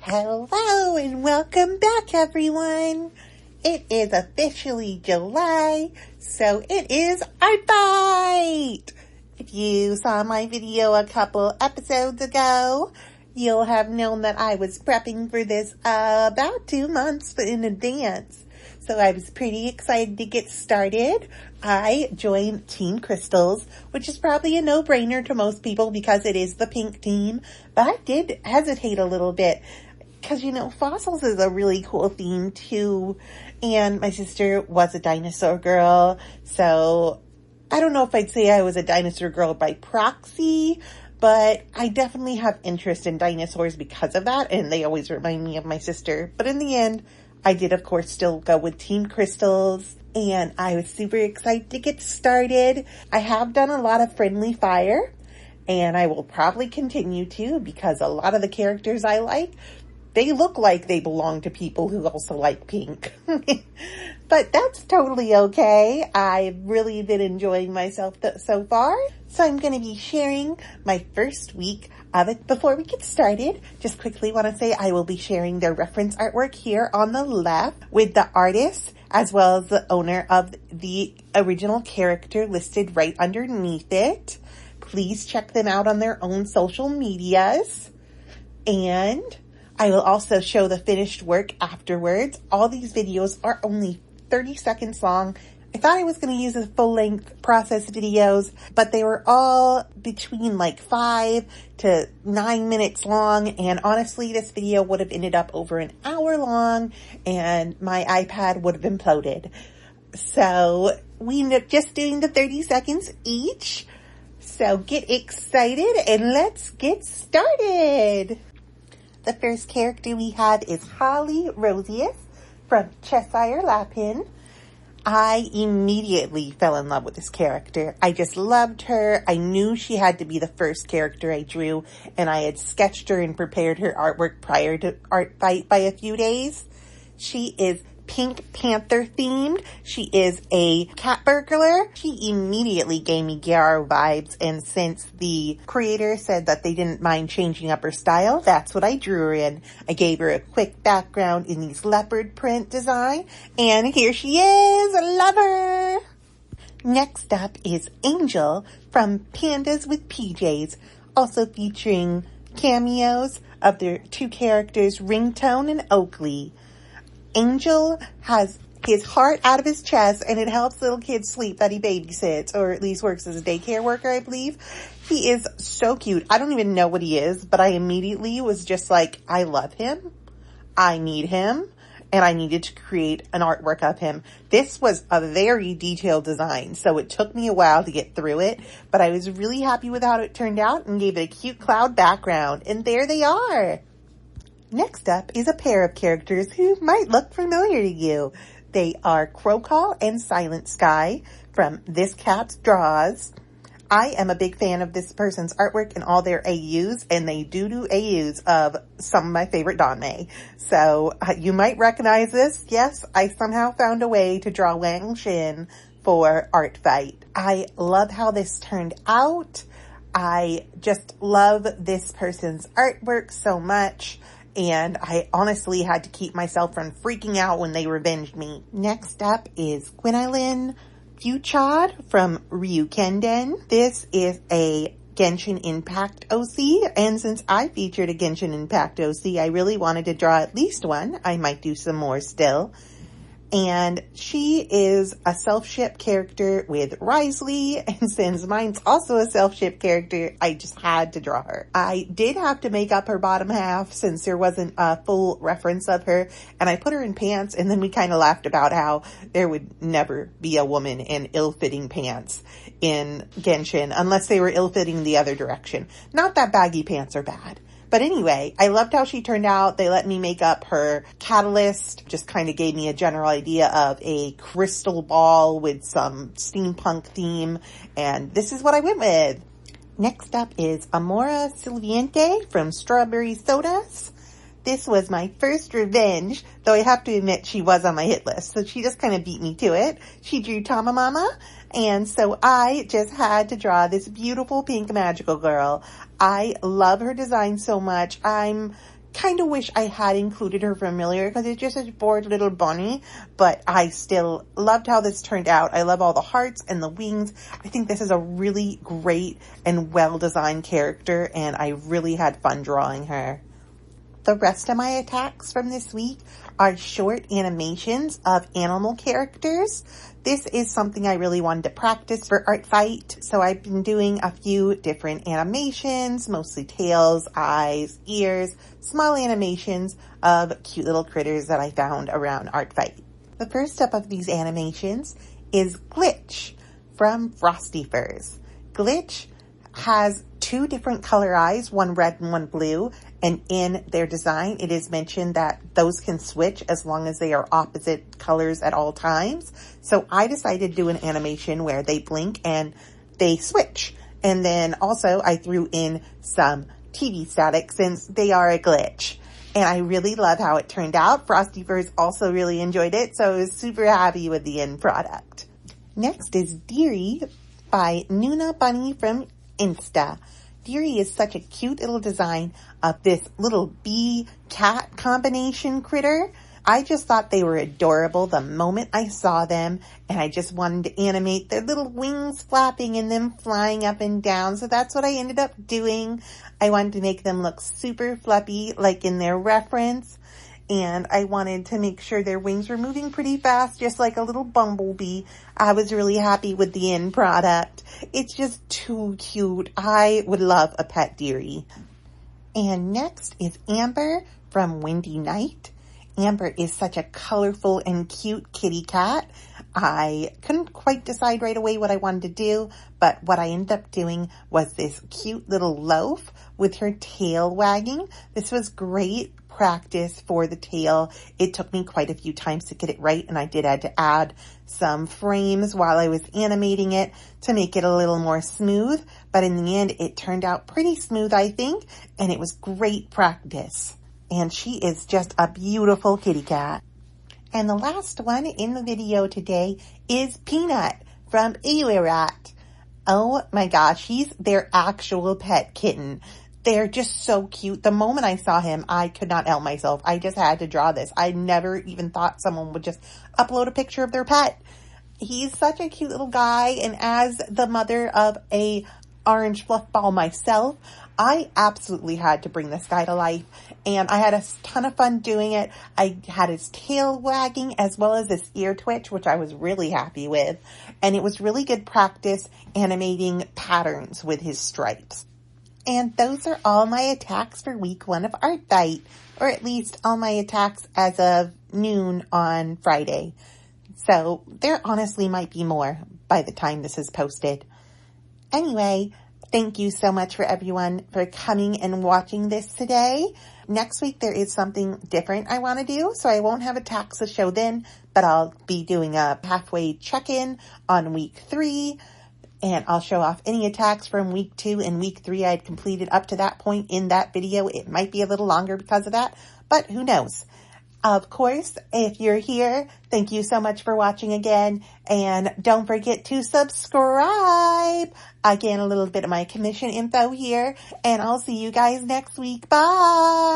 Hello and welcome back, everyone. It is officially July, so it is Art Bite. If you saw my video a couple episodes ago, you'll have known that I was prepping for this about 2 months in advance. So I was pretty excited to get started. I joined Team Crystals, which is probably a no-brainer to most people because it is the pink team. But I did hesitate a little bit because, fossils is a really cool theme too. And my sister was a dinosaur girl. So I don't know if I'd say I was a dinosaur girl by proxy, but I definitely have interest in dinosaurs because of that. And they always remind me of my sister. But in the end, I did, of course, still go with Team Crystals, and I was super excited to get started. I have done a lot of Friendly Fire, and I will probably continue to because a lot of the characters I like, they look like they belong to people who also like pink. But that's totally okay. I've really been enjoying myself so far. So I'm going to be sharing my first week of it. Before we get started, just quickly want to say I will be sharing their reference artwork here on the left with the artist as well as the owner of the original character listed right underneath it. Please check them out on their own social medias. And I will also show the finished work afterwards. All these videos are only 30 seconds long. I thought I was going to use a full-length process videos, but they were all between like 5 to 9 minutes long, and honestly, this video would have ended up over an hour long, and my iPad would have imploded. So we ended up just doing the 30 seconds each. So get excited, and let's get started. The first character we have is Holly Rosius from Cheshire Lapin. I immediately fell in love with this character. I just loved her. I knew she had to be the first character I drew, and I had sketched her and prepared her artwork prior to Art Bite by a few days. She is Pink Panther themed. She is a cat burglar. She immediately gave me Gyaro vibes, and since the creator said that they didn't mind changing up her style, that's what I drew her in. I gave her a quick background in these leopard print design, and here she is. I love her. Next up is Angel from Pandas with PJs, also featuring cameos of their two characters, Ringtone and Oakley. Angel has his heart out of his chest, and it helps little kids sleep that he babysits, or at least works as a daycare worker, I believe. He is so cute. I don't even know what he is, but I immediately was just like, I love him. I need him. And I needed to create an artwork of him. This was a very detailed design, so it took me a while to get through it, but I was really happy with how it turned out and gave it a cute cloud background. And there they are. Next up is a pair of characters who might look familiar to you. They are Crowcall and Silent Sky from This Cat's Draws. I am a big fan of this person's artwork and all their AUs, and they do AUs of some of my favorite Danmei. So you might recognize this. Yes, I somehow found a way to draw Wang Xin for Art Bite. I love how this turned out. I just love this person's artwork so much. And I honestly had to keep myself from freaking out when they revenged me. Next up is Gwynalyn Fuchad from Ryukenden. This is a Genshin Impact OC, and since I featured a Genshin Impact OC, I really wanted to draw at least one. I might do some more still. And she is a self-ship character with Wriothesley, and since mine's also a self-ship character, I just had to draw her. I did have to make up her bottom half since there wasn't a full reference of her, and I put her in pants, and then we kind of laughed about how there would never be a woman in ill-fitting pants in Genshin unless they were ill-fitting the other direction. Not that baggy pants are bad. But anyway, I loved how she turned out. They let me make up her catalyst, just kind of gave me a general idea of a crystal ball with some steampunk theme, and this is what I went with. Next up is Amora Silviente from Strawberry Sodas. This was my first revenge, though I have to admit she was on my hit list, so she just kind of beat me to it. She drew Tamamama, and so I just had to draw this beautiful pink magical girl. I love her design so much. I'm kind of wish I had included her familiar because it's just a bored little bunny, but I still loved how this turned out. I love all the hearts and the wings. I think this is a really great and well-designed character, and I really had fun drawing her. The rest of my attacks from this week are short animations of animal characters. This is something I really wanted to practice for Art Fight, so I've been doing a few different animations, mostly tails, eyes, ears, small animations of cute little critters that I found around Art Fight. The first up of these animations is Glitch from Frosty Furs. Glitch has two different color eyes, one red and one blue, and in their design it is mentioned that those can switch as long as they are opposite colors at all times. So I decided to do an animation where they blink and they switch. And then also I threw in some TV static since they are a glitch. And I really love how it turned out. Frosty Furs also really enjoyed it, so I was super happy with the end product. Next is Deary by Nuna Bunny from Insta. Deary is such a cute little design of this little bee-cat combination critter. I just thought they were adorable the moment I saw them, and I just wanted to animate their little wings flapping and them flying up and down, so that's what I ended up doing. I wanted to make them look super fluffy like in their reference, and I wanted to make sure their wings were moving pretty fast, just like a little bumblebee. I was really happy with the end product. It's just too cute. I would love a pet Deary. And next is Amber from Windy Night. Amber is such a colorful and cute kitty cat. I couldn't quite decide right away what I wanted to do, but what I ended up doing was this cute little loaf with her tail wagging. This was great practice for the tail. It took me quite a few times to get it right, and I did had to add some frames while I was animating it to make it a little more smooth, but in the end it turned out pretty smooth, I think, and it was great practice. And she is just a beautiful kitty cat. And the last one in the video today is Peanut from Ewirat. Oh my gosh, he's their actual pet kitten. They're just so cute. The moment I saw him, I could not help myself. I just had to draw this. I never even thought someone would just upload a picture of their pet. He's such a cute little guy, and as the mother of a orange fluff ball myself, I absolutely had to bring this guy to life, and I had a ton of fun doing it. I had his tail wagging as well as his ear twitch, which I was really happy with, and it was really good practice animating patterns with his stripes. And those are all my attacks for week 1 of Art Fight, or at least all my attacks as of noon on Friday. So there honestly might be more by the time this is posted. Anyway, thank you so much for everyone for coming and watching this today. Next week there is something different I want to do, so I won't have attacks to show then, but I'll be doing a halfway check-in on week 3. And I'll show off any attacks from week 2 and week 3 I had completed up to that point in that video. It might be a little longer because of that, but who knows? Of course, if you're here, thank you so much for watching again. And don't forget to subscribe. Again, a little bit of my commission info here. And I'll see you guys next week. Bye!